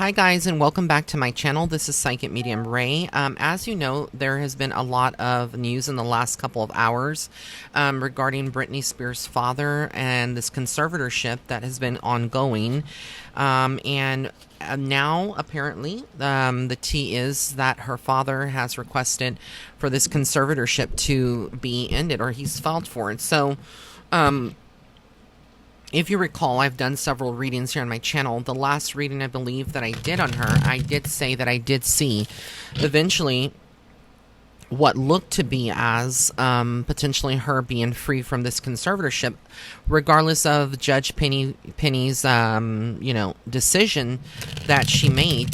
Hi guys, and welcome back to my channel. This is Psychic Medium Ray. As you know, there has been a lot of news in the last couple of hours regarding Britney Spears' father and this conservatorship that has been ongoing. And now, apparently, the tea is that her father has requested for this conservatorship to be ended, or he's filed for it. So, if you recall, I've done several readings here on my channel. The last reading I believe that I did on her, I did say that I did see eventually what looked to be as potentially her being free from this conservatorship, regardless of Judge Penny's decision that she made.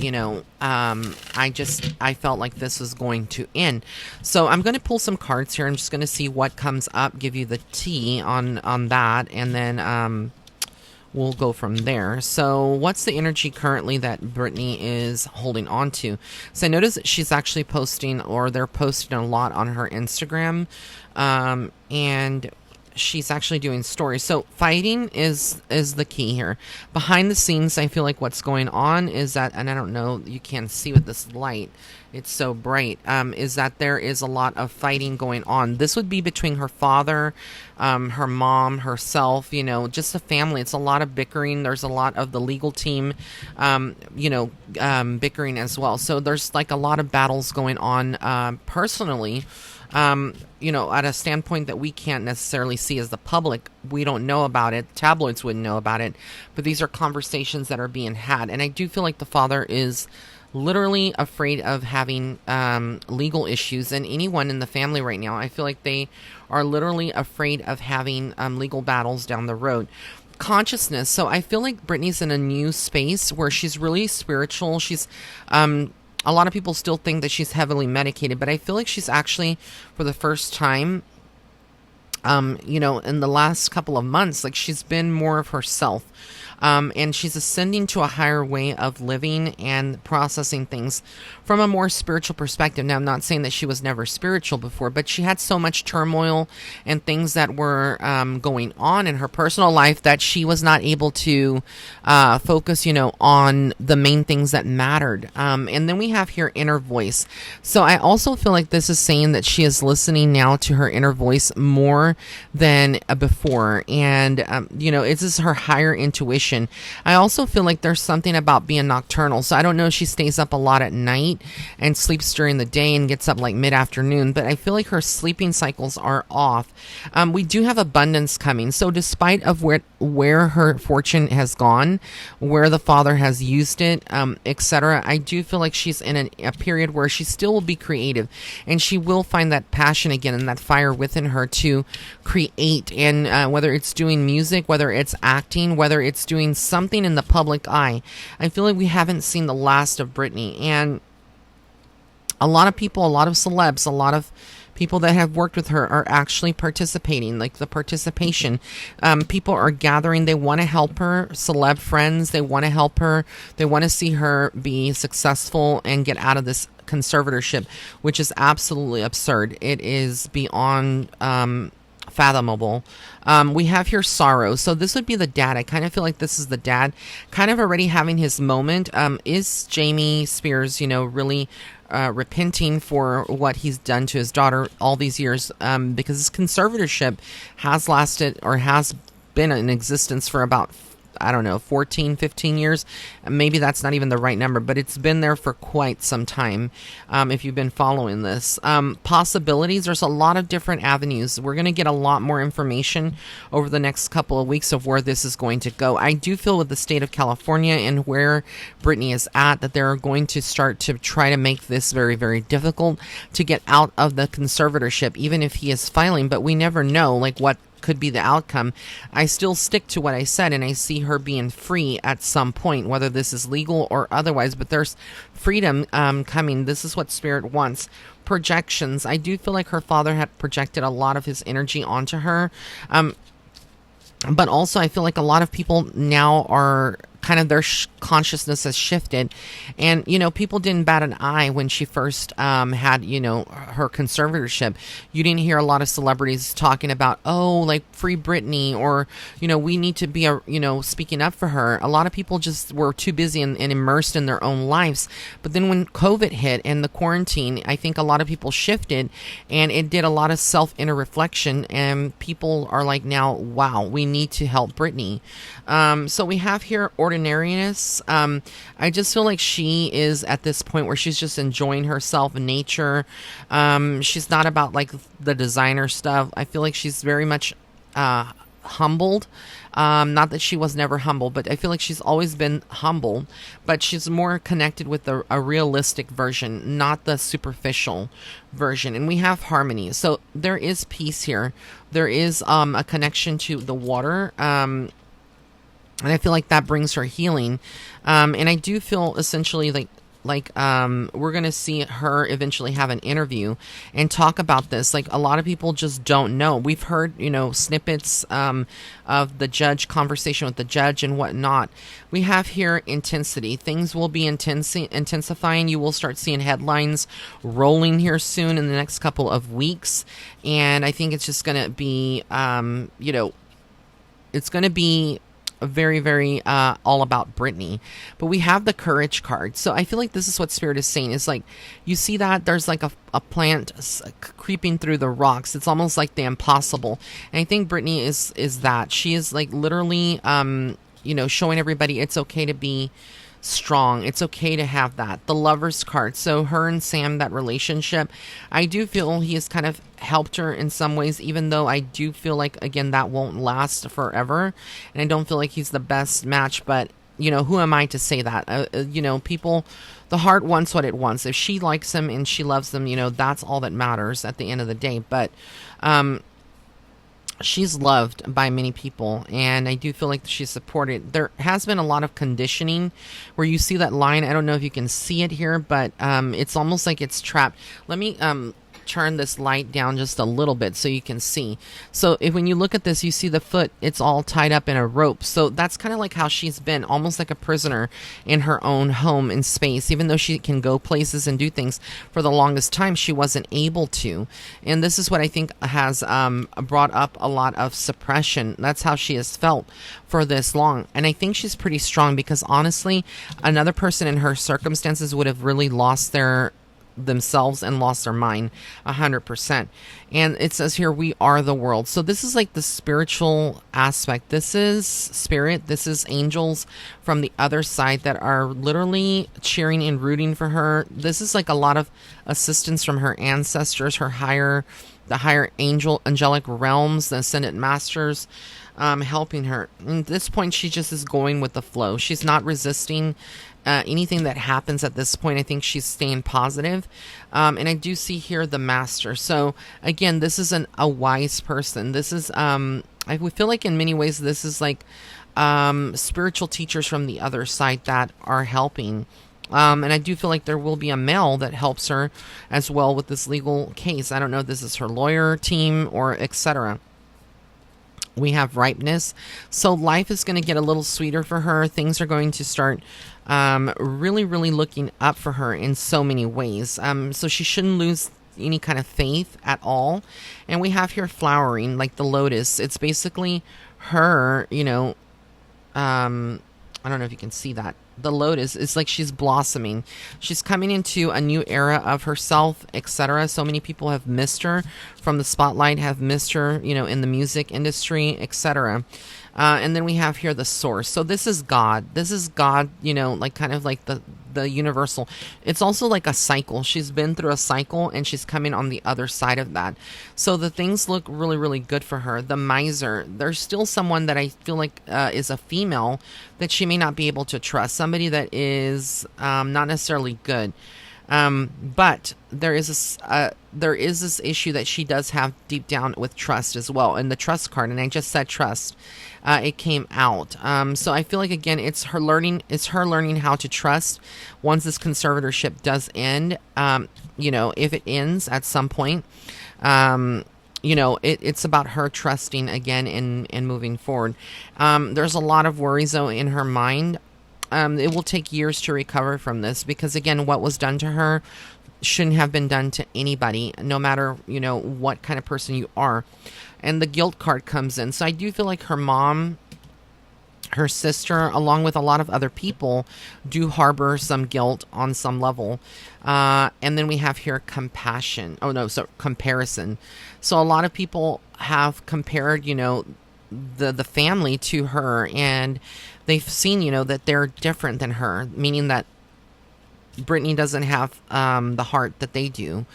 I felt like this was going to end. So I'm going to pull some cards here. I'm just going to see what comes up, give you the tea on that, and then we'll go from there. So what's the energy currently that Britney is holding on to? So I noticed that she's actually posting, or they're posting a lot on her Instagram, and she's actually doing stories. So fighting is the key here. Behind the scenes, I feel like what's going on is that, and I don't know, you can't see with this light, it's so bright, is that there is a lot of fighting going on. This would be between her father, her mom, herself, just a family. It's a lot of bickering. There's a lot of the legal team, bickering as well. So there's like a lot of battles going on personally. At a standpoint that we can't necessarily see as the public. We don't know about it. Tabloids wouldn't know about it. But these are conversations that are being had. And I do feel like the father is literally afraid of having legal issues. And anyone in the family right now, I feel like they are literally afraid of having legal battles down the road. Consciousness. So I feel like Britney's in a new space where she's really spiritual. She's a lot of people still think that she's heavily medicated, but I feel like she's actually, for the first time, in the last couple of months, like she's been more of herself. And she's ascending to a higher way of living and processing things from a more spiritual perspective. Now, I'm not saying that she was never spiritual before, but she had so much turmoil and things that were going on in her personal life that she was not able to focus, on the main things that mattered. And then we have here inner voice. So I also feel like this is saying that she is listening now to her inner voice more than before. And, it's just her higher intuition. I also feel like there's something about being nocturnal. So I don't know if she stays up a lot at night and sleeps during the day and gets up like mid-afternoon, but I feel like her sleeping cycles are off. We do have abundance coming. So despite of where her fortune has gone, where the father has used it, etc., I do feel like she's in a period where she still will be creative, and she will find that passion again and that fire within her to create. And whether it's doing music, whether it's acting, whether it's doing something in the public eye, I feel like we haven't seen the last of Britney. And a lot of people, a lot of celebs, a lot of people that have worked with her are actually participating, like the participation. People are gathering. They want to help her. Celeb friends, they want to help her. They want to see her be successful and get out of this conservatorship, which is absolutely absurd. It is beyond fathomable. We have here sorrow. So this would be the dad. I kind of feel like this is the dad kind of already having his moment. Is Jamie Spears, really repenting for what he's done to his daughter all these years, because his conservatorship has lasted, or has been in existence for about 14, 15 years. Maybe that's not even the right number, but it's been there for quite some time. If you've been following this, possibilities, there's a lot of different avenues. We're going to get a lot more information over the next couple of weeks of where this is going to go. I do feel with the state of California and where Britney is at, that they're going to start to try to make this very, very difficult to get out of the conservatorship, even if he is filing. But we never know, like, what could be the outcome. I still stick to what I said, and I see her being free at some point, whether this is legal or otherwise, but there's freedom coming. This is what Spirit wants. Projections. I do feel like her father had projected a lot of his energy onto her. But also I feel like a lot of people now are kind of their consciousness has shifted. And, people didn't bat an eye when she first had, her conservatorship. You didn't hear a lot of celebrities talking about, oh, like free Britney, or, we need to be, speaking up for her. A lot of people just were too busy and immersed in their own lives. But then when COVID hit and the quarantine, I think a lot of people shifted, and it did a lot of self-inner reflection, and people are like, now, wow, we need to help Britney. So we have here Ordinariness. I just feel like she is at this point where she's just enjoying herself in nature. She's not about like the designer stuff. I feel like she's very much humbled. Not that she was never humble, but I feel like she's always been humble, but she's more connected with a realistic version, not the superficial version. And we have harmony. So there is peace here. There is a connection to the water. And I feel like that brings her healing. And I do feel essentially like we're going to see her eventually have an interview and talk about this. Like, a lot of people just don't know. We've heard, snippets of the judge, conversation with the judge and whatnot. We have here intensity. Things will be intensifying. You will start seeing headlines rolling here soon in the next couple of weeks. And I think it's just going to be, it's going to be very, very all about Britney. But we have the courage card. So I feel like this is what Spirit is saying. Is like, you see that there's like a plant creeping through the rocks. It's almost like the impossible. And I think Britney is that. She is like literally, showing everybody it's okay to be strong. It's okay to have that. The Lover's card. So her and Sam, that relationship, I do feel he has kind of helped her in some ways, even though I do feel like, again, that won't last forever. And I don't feel like he's the best match, but, who am I to say that? People, the heart wants what it wants. If she likes him and she loves him, that's all that matters at the end of the day. But, she's loved by many people, and I do feel like she's supported. There has been a lot of conditioning where you see that line. I don't know if you can see it here, but it's almost like it's trapped. Let me turn this light down just a little bit so you can see. So when you look at this, you see the foot, it's all tied up in a rope. So that's kind of like how she's been, almost like a prisoner in her own home and space. Even though she can go places and do things, for the longest time she wasn't able to. And this is what I think has brought up a lot of suppression. That's how she has felt for this long. And I think she's pretty strong, because honestly, another person in her circumstances would have really lost themselves and lost their mind 100%. And it says here, we are the world. So this is like the spiritual aspect. This is spirit. This is angels from the other side that are literally cheering and rooting for her. This is like a lot of assistance from her ancestors, the higher angelic realms, the ascendant masters, helping her. At this point, she just is going with the flow. She's not resisting anything that happens at this point. I think she's staying positive. And I do see here the master. So again, this is a wise person. This is, I feel like in many ways, this is like spiritual teachers from the other side that are helping. And I do feel like there will be a male that helps her as well with this legal case. I don't know if this is her lawyer team or etc. We have ripeness. So life is going to get a little sweeter for her. Things are going to start really, really looking up for her in so many ways. So she shouldn't lose any kind of faith at all. And we have here flowering, like the lotus. It's basically her, I don't know if you can see that. The lotus is like she's blossoming. She's coming into a new era of herself, etc. So many people have missed her from the spotlight, have missed her, in the music industry, etc. And then we have here the source. So this is God. This is God, like kind of like the universal. It's also like a cycle. She's been through a cycle and she's coming on the other side of that. So the things look really, really good for her. The miser, there's still someone that I feel like is a female that she may not be able to trust. Somebody that is not necessarily good. But there is this issue that she does have deep down with trust as well. And the trust card, and I just said trust, it came out. So I feel like, again, it's her learning how to trust once this conservatorship does end. If it ends at some point, it's about her trusting again and moving forward. There's a lot of worries though in her mind. it will take years to recover from this, because again, what was done to her shouldn't have been done to anybody, no matter, what kind of person you are. And the guilt card comes in. So I do feel like her mom, her sister, along with a lot of other people, do harbor some guilt on some level. And then we have here compassion. Oh no, so comparison. So a lot of people have compared, the family to her, and they've seen, that they're different than her, meaning that Britney doesn't have the heart that they do.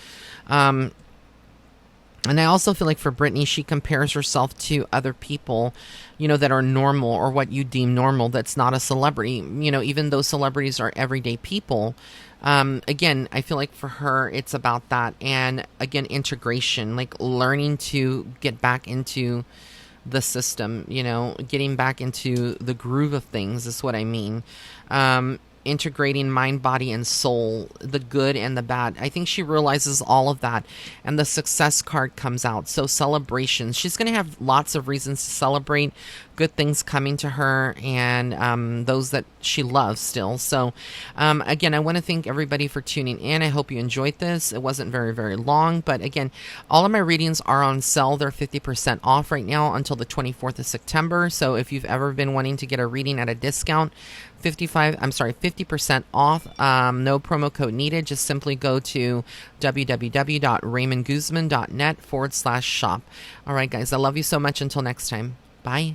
And I also feel like for Britney, she compares herself to other people, that are normal, or what you deem normal, that's not a celebrity. Even though celebrities are everyday people. Again, I feel like for her, it's about that. And again, integration, like learning to get back into the system, getting back into the groove of things is what I mean. Integrating mind, body, and soul, the good and the bad. I think she realizes all of that, and the success card comes out. So celebrations. She's going to have lots of reasons to celebrate good things coming to her, and those that she loves still. So again, I want to thank everybody for tuning in. I hope you enjoyed this. It wasn't very, very long, but again, all of my readings are on sale. They're 50% off right now until the 24th of September. So if you've ever been wanting to get a reading at a discount, 50% off, no promo code needed. Just simply go to www.raymondguzman.net/shop. All right, guys, I love you so much. Until next time. Bye.